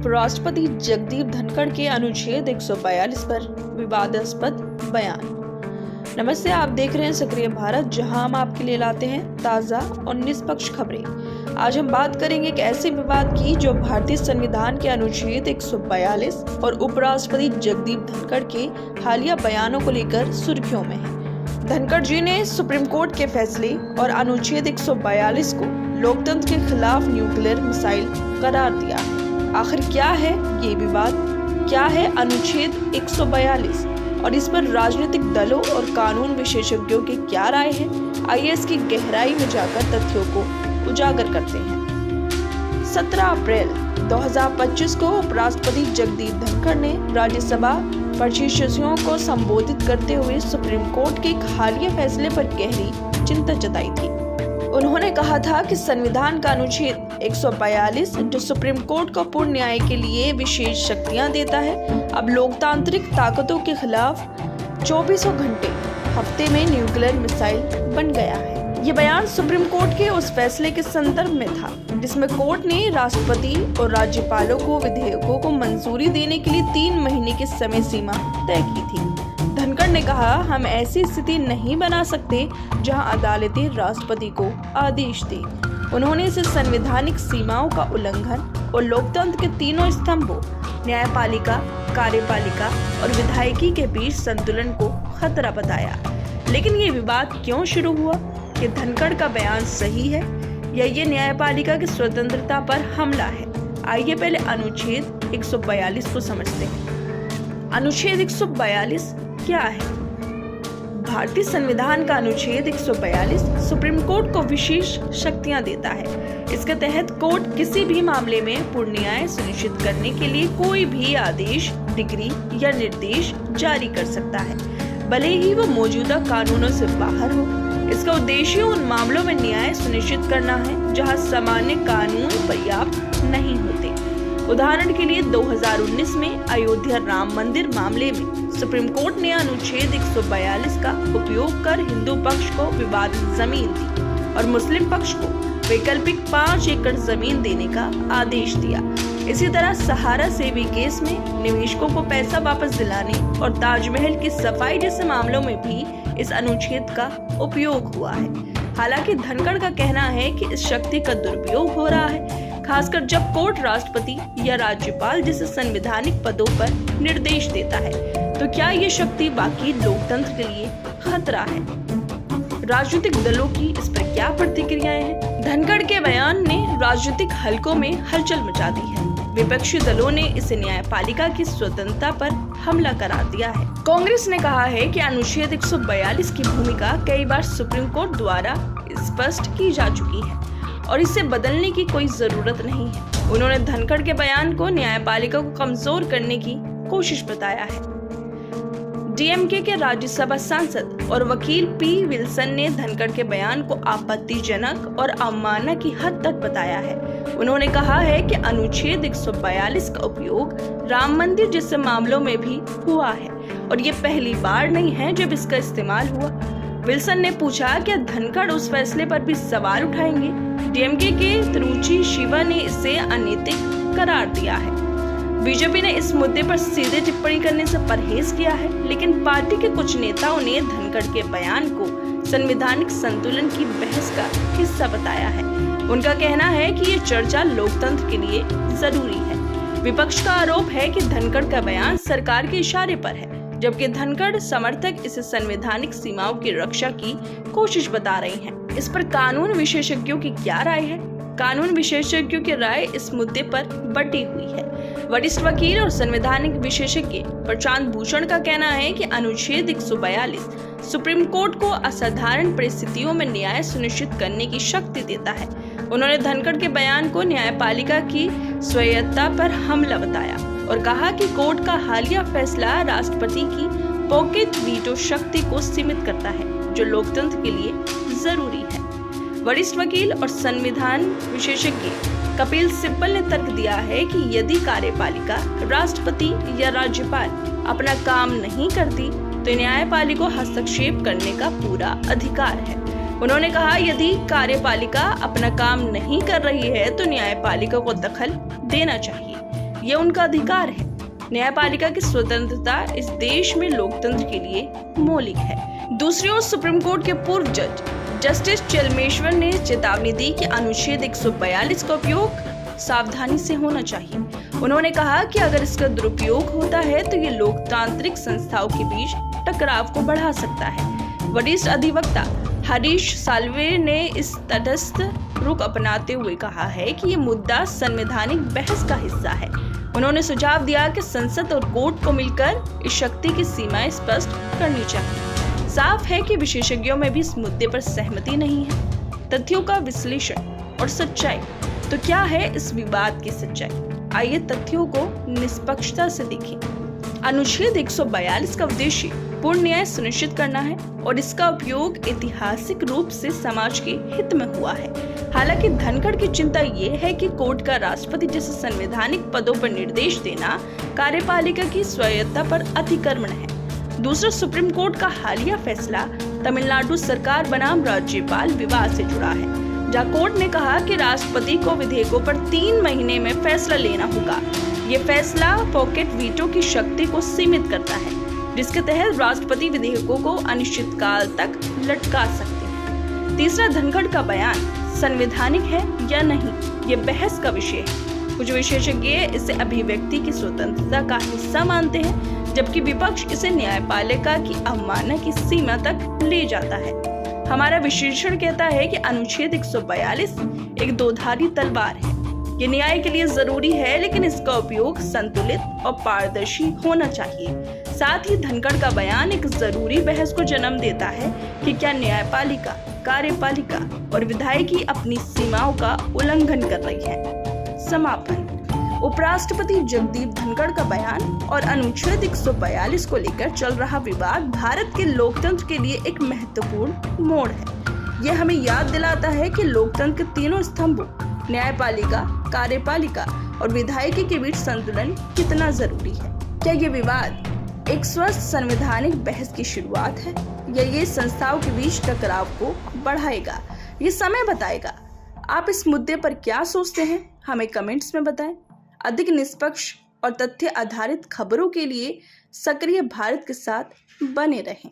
उपराष्ट्रपति जगदीप धनखड़ के अनुच्छेद 142 पर विवादास्पद बयान। नमस्ते, आप देख रहे हैं सक्रिय भारत, जहां हम आपके लिए लाते हैं ताज़ा और निष्पक्ष खबरें। आज हम बात करेंगे एक ऐसे विवाद की जो भारतीय संविधान के अनुच्छेद 142 और उपराष्ट्रपति जगदीप धनखड़ के हालिया बयानों को लेकर सुर्खियों में है। धनखड़ जी ने सुप्रीम कोर्ट के फैसले और अनुच्छेद 142 को लोकतंत्र के खिलाफ न्यूक्लियर मिसाइल करार दिया है। आखिर क्या है ये विवाद, क्या है अनुच्छेद 142 और इस पर राजनीतिक दलों और कानून विशेषज्ञों की क्या राय है? आइए इसकी गहराई में जाकर तथ्यों को उजागर करते हैं। 17 अप्रैल 2025 को उपराष्ट्रपति जगदीप धनखड़ ने राज्यसभा परिसदस्यों को संबोधित करते हुए सुप्रीम कोर्ट के एक हालिया फैसले पर गहरी चिंता जताई थी। उन्होंने कहा था कि संविधान का अनुच्छेद 142 जो सुप्रीम कोर्ट को पूर्ण न्याय के लिए विशेष शक्तियां देता है, अब लोकतांत्रिक ताकतों के खिलाफ 24 घंटे हफ्ते में न्यूक्लियर मिसाइल बन गया है। ये बयान सुप्रीम कोर्ट के उस फैसले के संदर्भ में था जिसमें कोर्ट ने राष्ट्रपति और राज्यपालों को विधेयकों को मंजूरी देने के लिए 3 महीने की समय सीमा तय की थी। धनखड़ ने कहा, हम ऐसी स्थिति नहीं बना सकते जहां अदालतें राष्ट्रपति को आदेश दें। उन्होंने इसे संवैधानिक सीमाओं का उल्लंघन और लोकतंत्र के तीनों स्तंभों न्यायपालिका, कार्यपालिका और विधायिकी के बीच संतुलन को खतरा बताया। लेकिन ये विवाद क्यों शुरू हुआ? कि धनखड़ का बयान सही है या ये न्यायपालिका की स्वतंत्रता पर हमला है? आइए पहले अनुच्छेद 142 को समझते हैं। अनुच्छेद 142 क्या है? भारतीय संविधान का अनुच्छेद 142 सुप्रीम कोर्ट को विशेष शक्तियां देता है। इसके तहत कोर्ट किसी भी मामले में पूर्ण न्याय सुनिश्चित करने के लिए कोई भी आदेश, डिक्री या निर्देश जारी कर सकता है, भले ही वो मौजूदा कानूनों से बाहर हो। इसका उद्देश्य उन मामलों में न्याय सुनिश्चित करना है जहां सामान्य कानून पर्याप्त नहीं होते। उदाहरण के लिए 2019 में अयोध्या राम मंदिर मामले में सुप्रीम कोर्ट ने अनुच्छेद 142 का उपयोग कर हिंदू पक्ष को विवादित जमीन दी और मुस्लिम पक्ष को वैकल्पिक 5 एकड़ जमीन देने का आदेश दिया। इसी तरह सहारा सेवी केस में निवेशकों को पैसा वापस दिलाने और ताजमहल की सफाई जैसे मामलों में भी इस अनुच्छेद का उपयोग हुआ है। हालांकि धनखड़ का कहना है कि इस शक्ति का दुरुपयोग हो रहा है, खासकर जब कोर्ट राष्ट्रपति या राज्यपाल जैसे संवैधानिक पदों पर निर्देश देता है। तो क्या ये शक्ति बाकी लोकतंत्र के लिए खतरा है? राजनीतिक दलों की इस पर क्या प्रतिक्रियाएं हैं? धनखड़ के बयान ने राजनीतिक हलकों में हलचल मचा दी है। विपक्षी दलों ने इसे न्यायपालिका की स्वतंत्रता पर हमला करार दिया है। कांग्रेस ने कहा है कि अनुच्छेद 142 की भूमिका कई बार सुप्रीम कोर्ट द्वारा स्पष्ट की जा चुकी है और इसे बदलने की कोई जरूरत नहीं है। उन्होंने धनखड़ के बयान को न्यायपालिका को कमजोर करने की कोशिश बताया है। डीएमके के राज्यसभा सांसद और वकील पी विल्सन ने धनखड़ के बयान को आपत्तिजनक और अवमानना की हद तक बताया है। उन्होंने कहा है कि अनुच्छेद 142 का उपयोग राम मंदिर जैसे मामलों में भी हुआ है और ये पहली बार नहीं है जब इसका इस्तेमाल हुआ। विल्सन ने पूछा, क्या धनखड़ उस फैसले पर भी सवाल उठाएंगे? डीएमके के तिरुचि शिवा ने इसे अनैतिक करार दिया है। बीजेपी ने इस मुद्दे पर सीधे टिप्पणी करने से परहेज किया है, लेकिन पार्टी के कुछ नेताओं ने धनखड़ के बयान को संवैधानिक संतुलन की बहस का हिस्सा बताया है। उनका कहना है कि ये चर्चा लोकतंत्र के लिए जरूरी है। विपक्ष का आरोप है कि धनखड़ का बयान सरकार के इशारे पर है, जबकि धनखड़ समर्थक इसे संवैधानिक सीमाओं की रक्षा की कोशिश बता रहे हैं। इस पर कानून विशेषज्ञों की क्या राय है? कानून विशेषज्ञों की राय इस मुद्दे पर बटी हुई है। वरिष्ठ वकील और संवैधानिक विशेषज्ञ प्रशांत भूषण का कहना है कि अनुच्छेद 142 सुप्रीम कोर्ट को असाधारण परिस्थितियों में न्याय सुनिश्चित करने की शक्ति देता है। उन्होंने धनखड़ के बयान को न्यायपालिका की स्वायत्तता पर हमला बताया और कहा कि कोर्ट का हालिया फैसला राष्ट्रपति की पॉकेट वीटो शक्ति को सीमित करता है, जो लोकतंत्र के लिए जरूरी है। वरिष्ठ वकील और संविधान विशेषज्ञ कपिल सिब्बल ने तर्क दिया है कि यदि कार्यपालिका, राष्ट्रपति या राज्यपाल अपना काम नहीं करती तो न्यायपालिका को हस्तक्षेप करने का पूरा अधिकार है। उन्होंने कहा, यदि कार्यपालिका अपना काम नहीं कर रही है तो न्यायपालिका को दखल देना चाहिए। ये उनका अधिकार है। न्यायपालिका की स्वतंत्रता इस देश में लोकतंत्र के लिए मौलिक है। दूसरी ओर सुप्रीम कोर्ट के पूर्व जज जस्टिस चेलमेश्वर ने चेतावनी दी कि अनुच्छेद 142 का उपयोग सावधानी से होना चाहिए। उन्होंने कहा कि अगर इसका दुरुपयोग होता है तो ये लोकतांत्रिक संस्थाओं के बीच टकराव को बढ़ा सकता है। वरिष्ठ अधिवक्ता हरीश साल्वे ने इस तटस्थ रुख अपनाते हुए कहा है कि ये मुद्दा संवैधानिक बहस का हिस्सा है। उन्होंने सुझाव दिया कि संसद और कोर्ट को मिलकर इस शक्ति की सीमाएं स्पष्ट करनी चाहिए। साफ है कि विशेषज्ञों में भी इस मुद्दे पर सहमति नहीं है। तथ्यों का विश्लेषण और सच्चाई। तो क्या है इस विवाद की सच्चाई? आइए तथ्यों को निष्पक्षता से देखें। अनुच्छेद 142 का उद्देश्य पूर्ण न्याय सुनिश्चित करना है और इसका उपयोग ऐतिहासिक रूप से समाज के हित में हुआ है। हालांकि धनखड़ की चिंता ये है कि कोर्ट का राष्ट्रपति जैसे संवैधानिक पदों पर निर्देश देना कार्यपालिका की स्वायत्तता पर अतिक्रमण है। दूसरा, सुप्रीम कोर्ट का हालिया फैसला तमिलनाडु सरकार बनाम राज्यपाल विवाद से जुड़ा है, जहाँ कोर्ट ने कहा कि राष्ट्रपति को विधेयकों पर 3 महीने में फैसला लेना होगा। ये फैसला पॉकेट वीटो की शक्ति को सीमित करता है, जिसके तहत राष्ट्रपति विधेयकों को अनिश्चित काल तक लटका सकते हैं। तीसरा, धनखड़ का बयान संवैधानिक है या नहीं, ये बहस का विषय है। कुछ विशेषज्ञ इसे अभिव्यक्ति की स्वतंत्रता का हिस्सा मानते हैं, जबकि विपक्ष इसे न्यायपालिका की अवमानना की सीमा तक ले जाता है। हमारा विश्लेषण कहता है कि अनुच्छेद 142 एक दोधारी तलवार है। ये न्याय के लिए जरूरी है, लेकिन इसका उपयोग संतुलित और पारदर्शी होना चाहिए। साथ ही धनखड़ का बयान एक जरूरी बहस को जन्म देता है कि क्या न्यायपालिका, कार्यपालिका और विधायिकी अपनी सीमाओं का उल्लंघन कर रही है। समापन। उपराष्ट्रपति जगदीप धनखड़ का बयान और अनुच्छेद 142 को लेकर चल रहा विवाद भारत के लोकतंत्र के लिए एक महत्वपूर्ण मोड़ है। यह हमें याद दिलाता है कि लोकतंत्र के तीनों स्तंभों न्यायपालिका, कार्यपालिका और विधायिकी के बीच संतुलन कितना जरूरी है। क्या ये विवाद एक स्वस्थ संवैधानिक बहस की शुरुआत है या ये संस्थाओं के बीच टकराव को बढ़ाएगा? ये समय बताएगा। आप इस मुद्दे पर क्या सोचते हैं, हमें कमेंट्स में बताएं। अधिक निष्पक्ष और तथ्य आधारित खबरों के लिए सक्रिय भारत के साथ बने रहें।